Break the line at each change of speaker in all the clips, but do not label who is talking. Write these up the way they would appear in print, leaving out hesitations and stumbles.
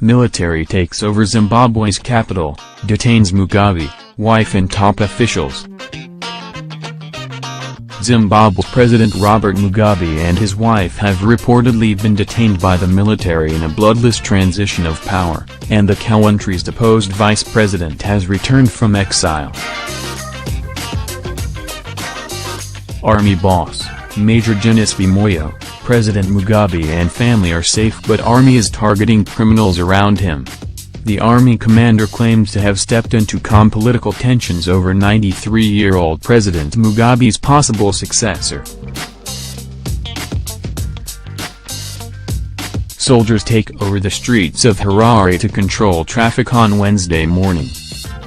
Military takes over Zimbabwe's capital, detains Mugabe, wife and top officials. Zimbabwe's President Robert Mugabe and his wife have reportedly been detained by the military in a bloodless transition of power, and the country's deposed vice president has returned from exile. Army boss, Major General Moyo, President Mugabe and family are safe, but army is targeting criminals around him. The army commander claims to have stepped into calm political tensions over 93-year-old President Mugabe's possible successor. Soldiers take over the streets of Harare to control traffic on Wednesday morning.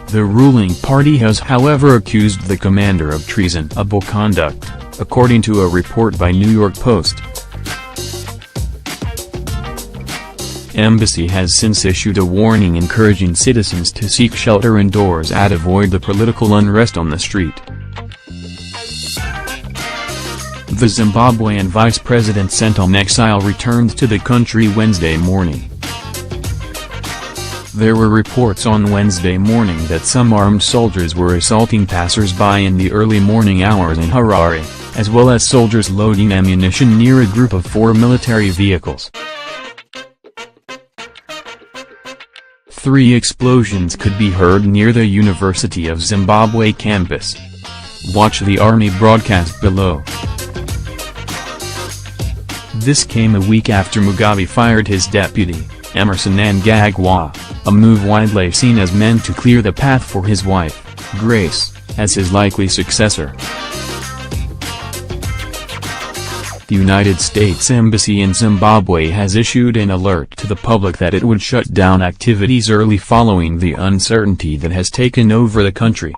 The ruling party has however accused the commander of treasonable conduct, according to a report by New York Post. Embassy has since issued a warning encouraging citizens to seek shelter indoors and avoid the political unrest on the street. The Zimbabwean vice president sent on exile returned to the country Wednesday morning. There were reports on Wednesday morning that some armed soldiers were assaulting passers-by in the early morning hours in Harare, as well as soldiers loading ammunition near a group of 4 military vehicles. 3 explosions could be heard near the University of Zimbabwe campus. Watch the army broadcast below. This came a week after Mugabe fired his deputy, Emmerson Mnangagwa, a move widely seen as meant to clear the path for his wife, Grace, as his likely successor. The United States Embassy in Zimbabwe has issued an alert to the public that it would shut down activities early following the uncertainty that has taken over the country.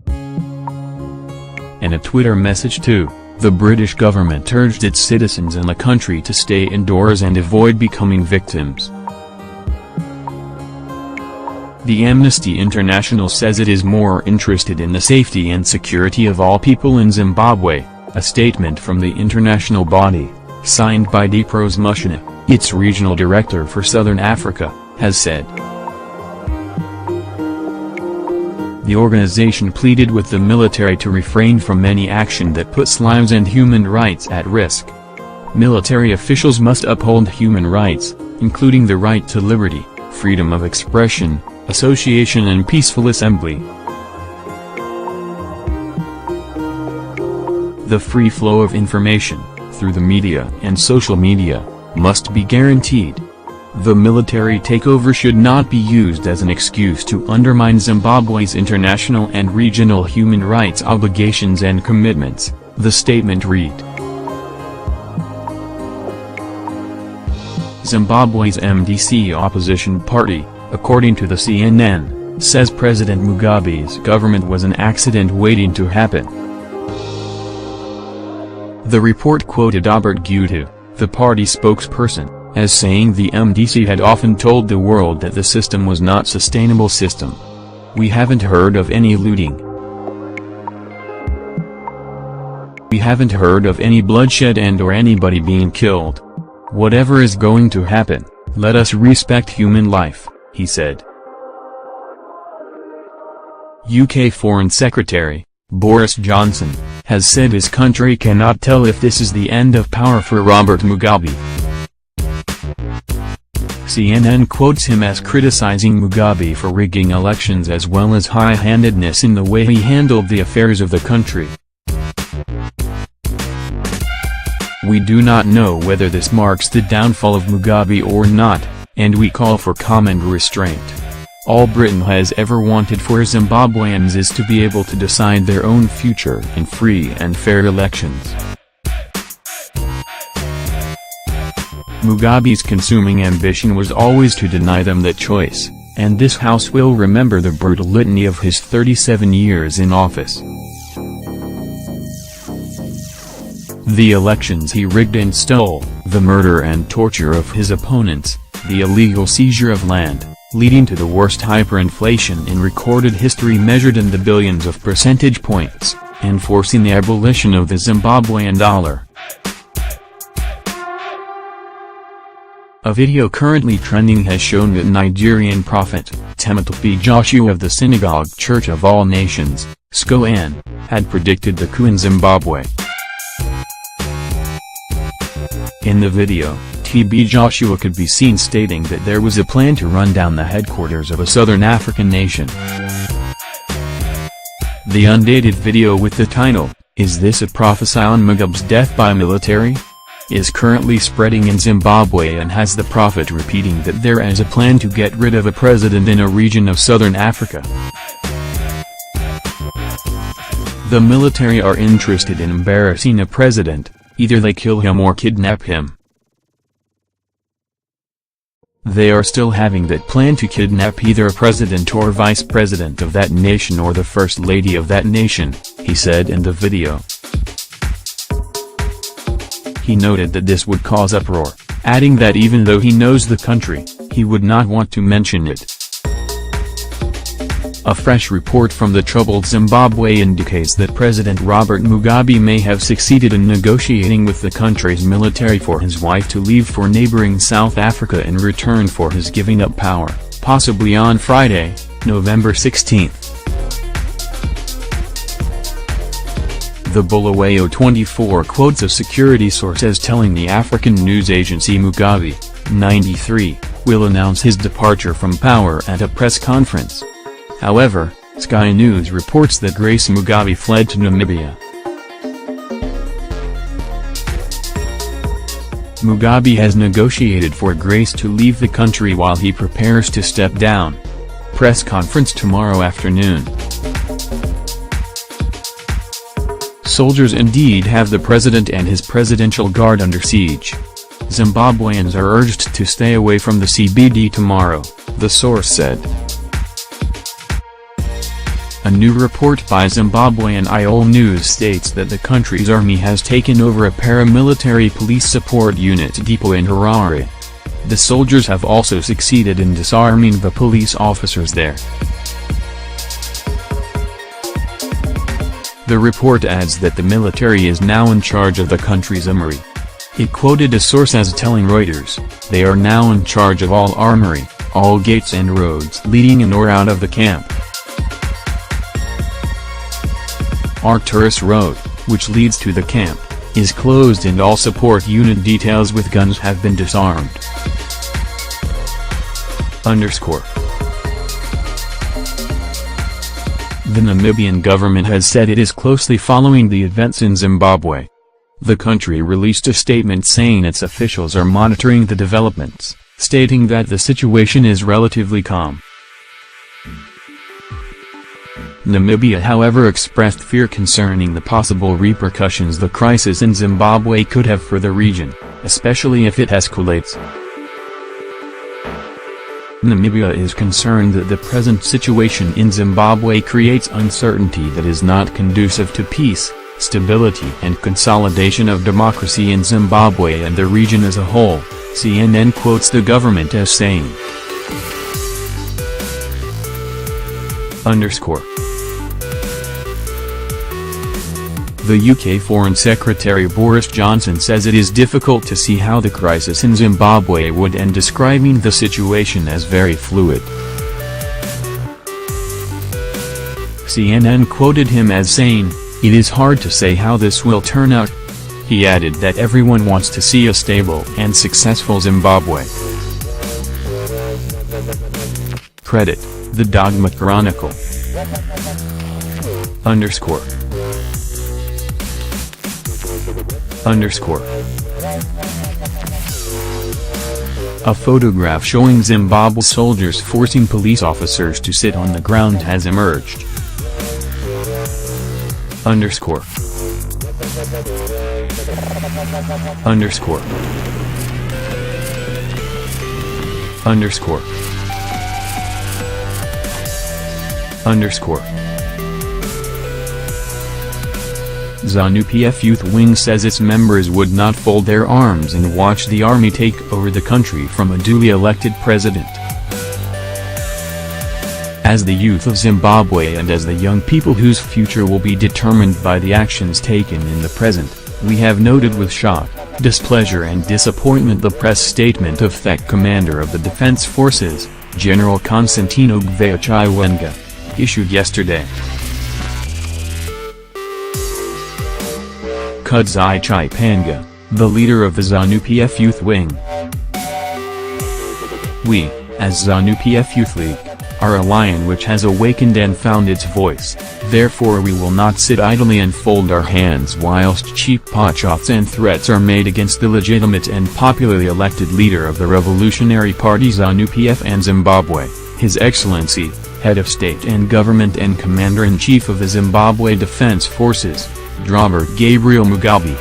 In a Twitter message too, the British government urged its citizens in the country to stay indoors and avoid becoming victims. The Amnesty International says it is more interested in the safety and security of all people in Zimbabwe. A statement from the international body, signed by Depros Mushina, its regional director for Southern Africa, has said. The organization pleaded with the military to refrain from any action that puts lives and human rights at risk. Military officials must uphold human rights, including the right to liberty, freedom of expression, association and peaceful assembly. The free flow of information, through the media and social media, must be guaranteed. The military takeover should not be used as an excuse to undermine Zimbabwe's international and regional human rights obligations and commitments, the statement read. Zimbabwe's MDC opposition party, according to the CNN, says President Mugabe's government was an accident waiting to happen. The report quoted Albert Gutu, the party spokesperson, as saying the MDC had often told the world that the system was not a sustainable system. We haven't heard of any looting. We haven't heard of any bloodshed and/or anybody being killed. Whatever is going to happen, let us respect human life, he said. UK Foreign Secretary Boris Johnson has said his country cannot tell if this is the end of power for Robert Mugabe. CNN quotes him as criticizing Mugabe for rigging elections as well as high-handedness in the way he handled the affairs of the country. We do not know whether this marks the downfall of Mugabe or not, and we call for common restraint. All Britain has ever wanted for Zimbabweans is to be able to decide their own future in free and fair elections. Mugabe's consuming ambition was always to deny them that choice, and this House will remember the brutal litany of his 37 years in office. The elections he rigged and stole, the murder and torture of his opponents, the illegal seizure of land, leading to the worst hyperinflation in recorded history measured in the billions of percentage points, and forcing the abolition of the Zimbabwean dollar. A video currently trending has shown that Nigerian prophet, Temitope Joshua of the Synagogue Church of All Nations, SCOAN, had predicted the coup in Zimbabwe. In the video, TB Joshua could be seen stating that there was a plan to run down the headquarters of a southern African nation. The undated video with the title, "Is this a prophecy on Mugabe's death by military?" is currently spreading in Zimbabwe and has the prophet repeating that there is a plan to get rid of a president in a region of southern Africa. The military are interested in embarrassing a president, either they kill him or kidnap him. They are still having that plan to kidnap either a president or vice president of that nation or the first lady of that nation, he said in the video. He noted that this would cause uproar, adding that even though he knows the country, he would not want to mention it. A fresh report from the troubled Zimbabwe indicates that President Robert Mugabe may have succeeded in negotiating with the country's military for his wife to leave for neighboring South Africa in return for his giving up power, possibly on Friday, November 16. The Bulawayo 24 quotes a security source as telling the African news agency Mugabe, 93, will announce his departure from power at a press conference. However, Sky News reports that Grace Mugabe fled to Namibia. Mugabe has negotiated for Grace to leave the country while he prepares to step down. Press conference tomorrow afternoon. Soldiers indeed have the president and his presidential guard under siege. Zimbabweans are urged to stay away from the CBD tomorrow, the source said. A new report by Zimbabwean IOL News states that the country's army has taken over a paramilitary police support unit depot in Harare. The soldiers have also succeeded in disarming the police officers there. The report adds that the military is now in charge of the country's armory. It quoted a source as telling Reuters, "They are now in charge of all armory, all gates and roads leading in or out of the camp. Arcturus Road, which leads to the camp, is closed and all support unit details with guns have been disarmed." The Namibian government has said it is closely following the events in Zimbabwe. The country released a statement saying its officials are monitoring the developments, stating that the situation is relatively calm. Namibia however expressed fear concerning the possible repercussions the crisis in Zimbabwe could have for the region, especially if it escalates. Namibia is concerned that the present situation in Zimbabwe creates uncertainty that is not conducive to peace, stability and consolidation of democracy in Zimbabwe and the region as a whole, CNN quotes the government as saying. The UK Foreign Secretary Boris Johnson says it is difficult to see how the crisis in Zimbabwe would end, describing the situation as very fluid. CNN quoted him as saying, "It is hard to say how this will turn out." He added that everyone wants to see a stable and successful Zimbabwe. Credit, The Dogma Chronicle. A photograph showing Zimbabwe soldiers forcing police officers to sit on the ground has emerged. ZANU-PF Youth Wing says its members would not fold their arms and watch the army take over the country from a duly elected president. As the youth of Zimbabwe and as the young people whose future will be determined by the actions taken in the present, We have noted with shock, displeasure and disappointment the press statement of the Commander of the Defense Forces, General Constantino Chiwenga, issued yesterday. Kudzai Chipanga, the leader of the ZANU-PF Youth Wing. We, as ZANU-PF Youth League, are a lion which has awakened and found its voice, therefore we will not sit idly and fold our hands whilst cheap potshots and threats are made against the legitimate and popularly elected leader of the Revolutionary Party ZANU-PF and Zimbabwe, His Excellency, Head of State and Government and Commander-in-Chief of the Zimbabwe Defense Forces, Robert Gabriel Mugabe.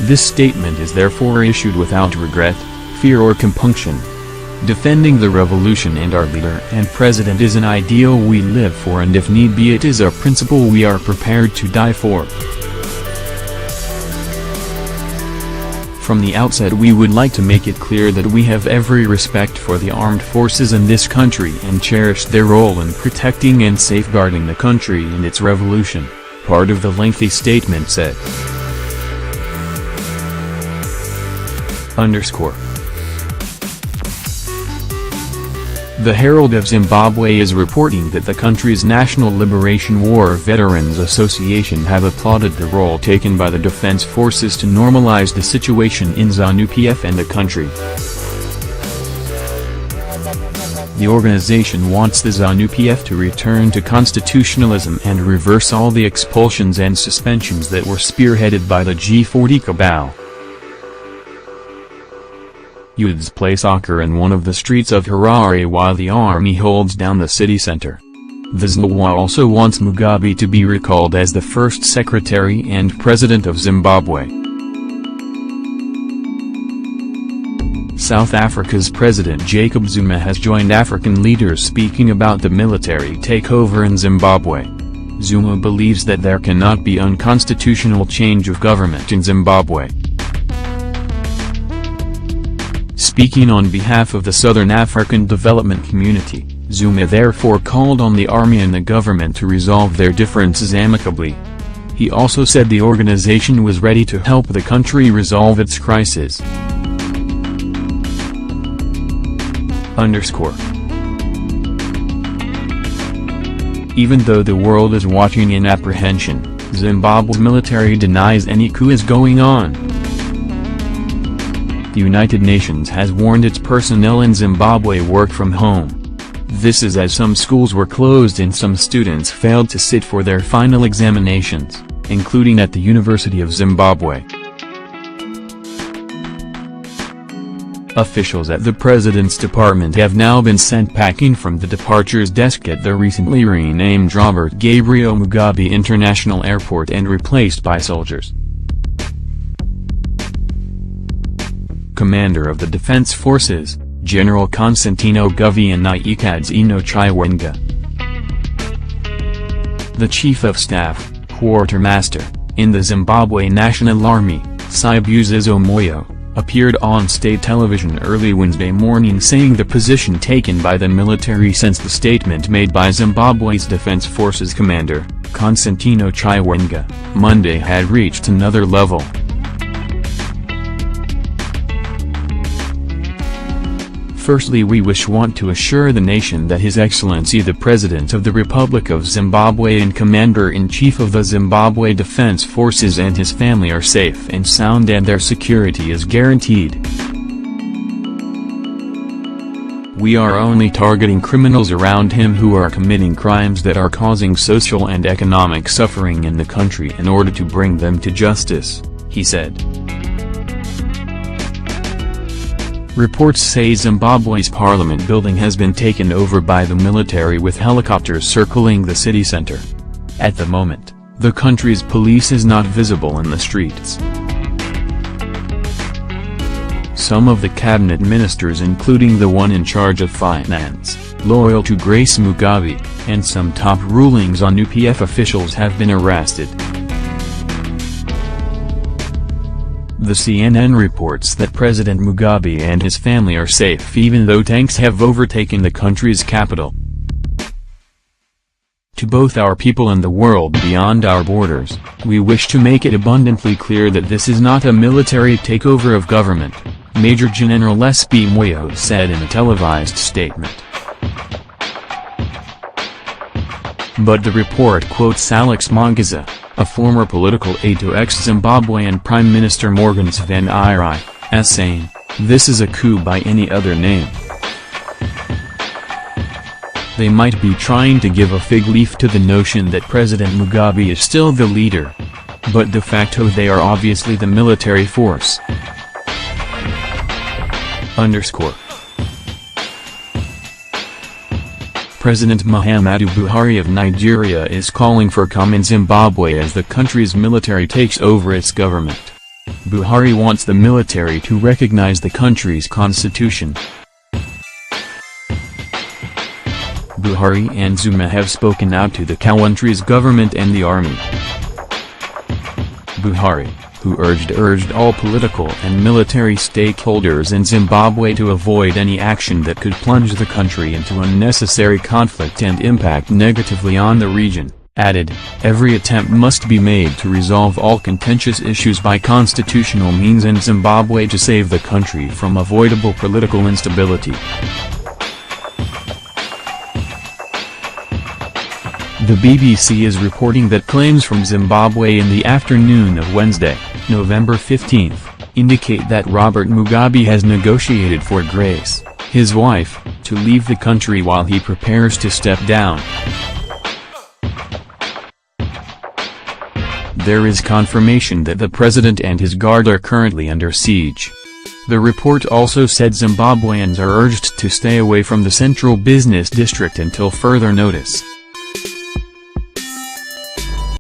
This statement is therefore issued without regret, fear or compunction. Defending the revolution and our leader and president is an ideal we live for, and if need be it is a principle we are prepared to die for. From the outset we would like to make it clear that we have every respect for the armed forces in this country and cherish their role in protecting and safeguarding the country and its revolution, part of the lengthy statement said. The Herald of Zimbabwe is reporting that the country's National Liberation War Veterans Association have applauded the role taken by the defense forces to normalize the situation in ZANU-PF and the country. The organization wants the ZANU-PF to return to constitutionalism and reverse all the expulsions and suspensions that were spearheaded by the G40 cabal. Youths play soccer in one of the streets of Harare while the army holds down the city center. The ZLWA also wants Mugabe to be recalled as the first secretary and president of Zimbabwe. South Africa's President Jacob Zuma has joined African leaders speaking about the military takeover in Zimbabwe. Zuma believes that there cannot be unconstitutional change of government in Zimbabwe. Speaking on behalf of the Southern African Development Community, Zuma therefore called on the army and the government to resolve their differences amicably. He also said the organization was ready to help the country resolve its crisis. Even though the world is watching in apprehension, Zimbabwe's military denies any coup is going on. The United Nations has warned its personnel in Zimbabwe work from home. This is as some schools were closed and some students failed to sit for their final examinations, including at the University of Zimbabwe. Officials at the President's Department have now been sent packing from the departures desk at the recently renamed Robert Gabriel Mugabe International Airport and replaced by soldiers. Commander of the Defense Forces, General Constantino Chiwenga. The Chief of Staff, Quartermaster, in the Zimbabwe National Army, Sibusiso Moyo, appeared on state television early Wednesday morning saying the position taken by the military since the statement made by Zimbabwe's Defense Forces Commander, Constantino Chiwenga, Monday had reached another level. Firstly, we want to assure the nation that His Excellency the President of the Republic of Zimbabwe and Commander-in-Chief of the Zimbabwe Defense Forces and his family are safe and sound and their security is guaranteed. We are only targeting criminals around him who are committing crimes that are causing social and economic suffering in the country in order to bring them to justice, he said. Reports say Zimbabwe's parliament building has been taken over by the military with helicopters circling the city center. At the moment, the country's police is not visible in the streets. Some of the cabinet ministers, including the one in charge of finance, loyal to Grace Mugabe, and some top ruling ZANU-PF officials have been arrested. The CNN reports that President Mugabe and his family are safe even though tanks have overtaken the country's capital. to both our people and the world beyond our borders, we wish to make it abundantly clear that this is not a military takeover of government, Major General S.B. Moyo said in a televised statement. But the report quotes Alex Mangaza, a former political aide to ex-Zimbabwean Prime Minister Morgan Tsvangirai, as saying, "This is a coup by any other name. They might be trying to give a fig leaf to the notion that President Mugabe is still the leader. But de facto they are obviously the military force." President Muhammadu Buhari of Nigeria is calling for calm in Zimbabwe as the country's military takes over its government. Buhari wants the military to recognize the country's constitution. Buhari and Zuma have spoken out to the country's government and the army. Buhari, who urged all political and military stakeholders in Zimbabwe to avoid any action that could plunge the country into unnecessary conflict and impact negatively on the region, added, "Every attempt must be made to resolve all contentious issues by constitutional means in Zimbabwe to save the country from avoidable political instability." The BBC is reporting that claims from Zimbabwe in the afternoon of Wednesday, November 15, indicate that Robert Mugabe has negotiated for Grace, his wife, to leave the country while he prepares to step down. There is confirmation that the president and his guard are currently under siege. The report also said Zimbabweans are urged to stay away from the central business district until further notice.